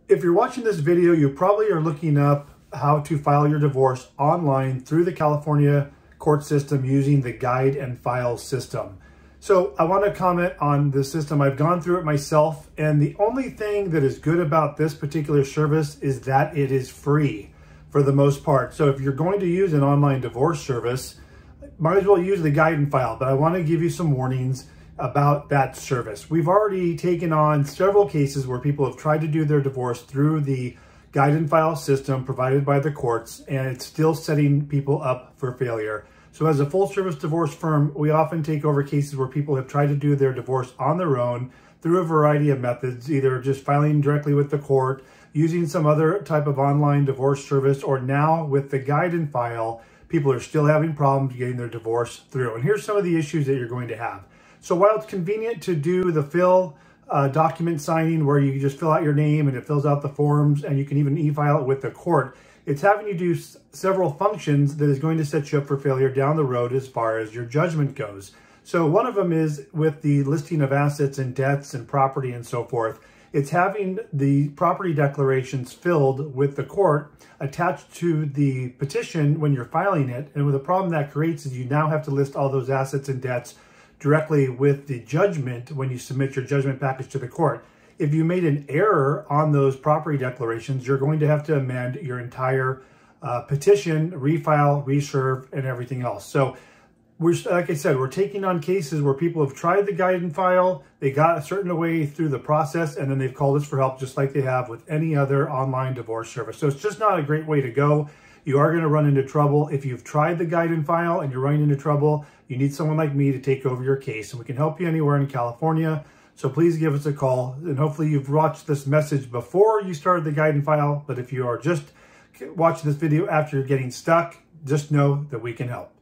If you're watching this video, you probably are looking up how to file your divorce online through the California court system using the guide and file system. So I want to comment on the system. I've gone through it myself, and the only thing that is good about this particular service is that it is free for the most part. So if you're going to use an online divorce service, might as well use the guide and file, but I want to give you some warnings about that service. We've already taken on several cases where people have tried to do their divorce through the guide and file system provided by the courts, and it's still setting people up for failure. So as a full service divorce firm, we often take over cases where people have tried to do their divorce on their own through a variety of methods, either just filing directly with the court, using some other type of online divorce service, or now with the guide and file, people are still having problems getting their divorce through. And here's some of the issues that you're going to have. So while it's convenient to do the document signing where you just fill out your name and it fills out the forms, and you can even e-file it with the court, it's having you do several functions that is going to set you up for failure down the road as far as your judgment goes. So one of them is with the listing of assets and debts and property and so forth. It's having the property declarations filled with the court attached to the petition when you're filing it. And the problem that creates is you now have to list all those assets and debts directly with the judgment when you submit your judgment package to the court. If you made an error on those property declarations, you're going to have to amend your entire petition, refile, reserve, and everything else. So like I said, we're taking on cases where people have tried the guide and file, they got a certain way through the process, and then they've called us for help just like they have with any other online divorce service. So it's just not a great way to go. You are going to run into trouble. If you've tried the guide and file and you're running into trouble, you need someone like me to take over your case, and we can help you anywhere in California. So please give us a call, and hopefully you've watched this message before you started the guide and file. But if you are just watching this video after you're getting stuck, just know that we can help.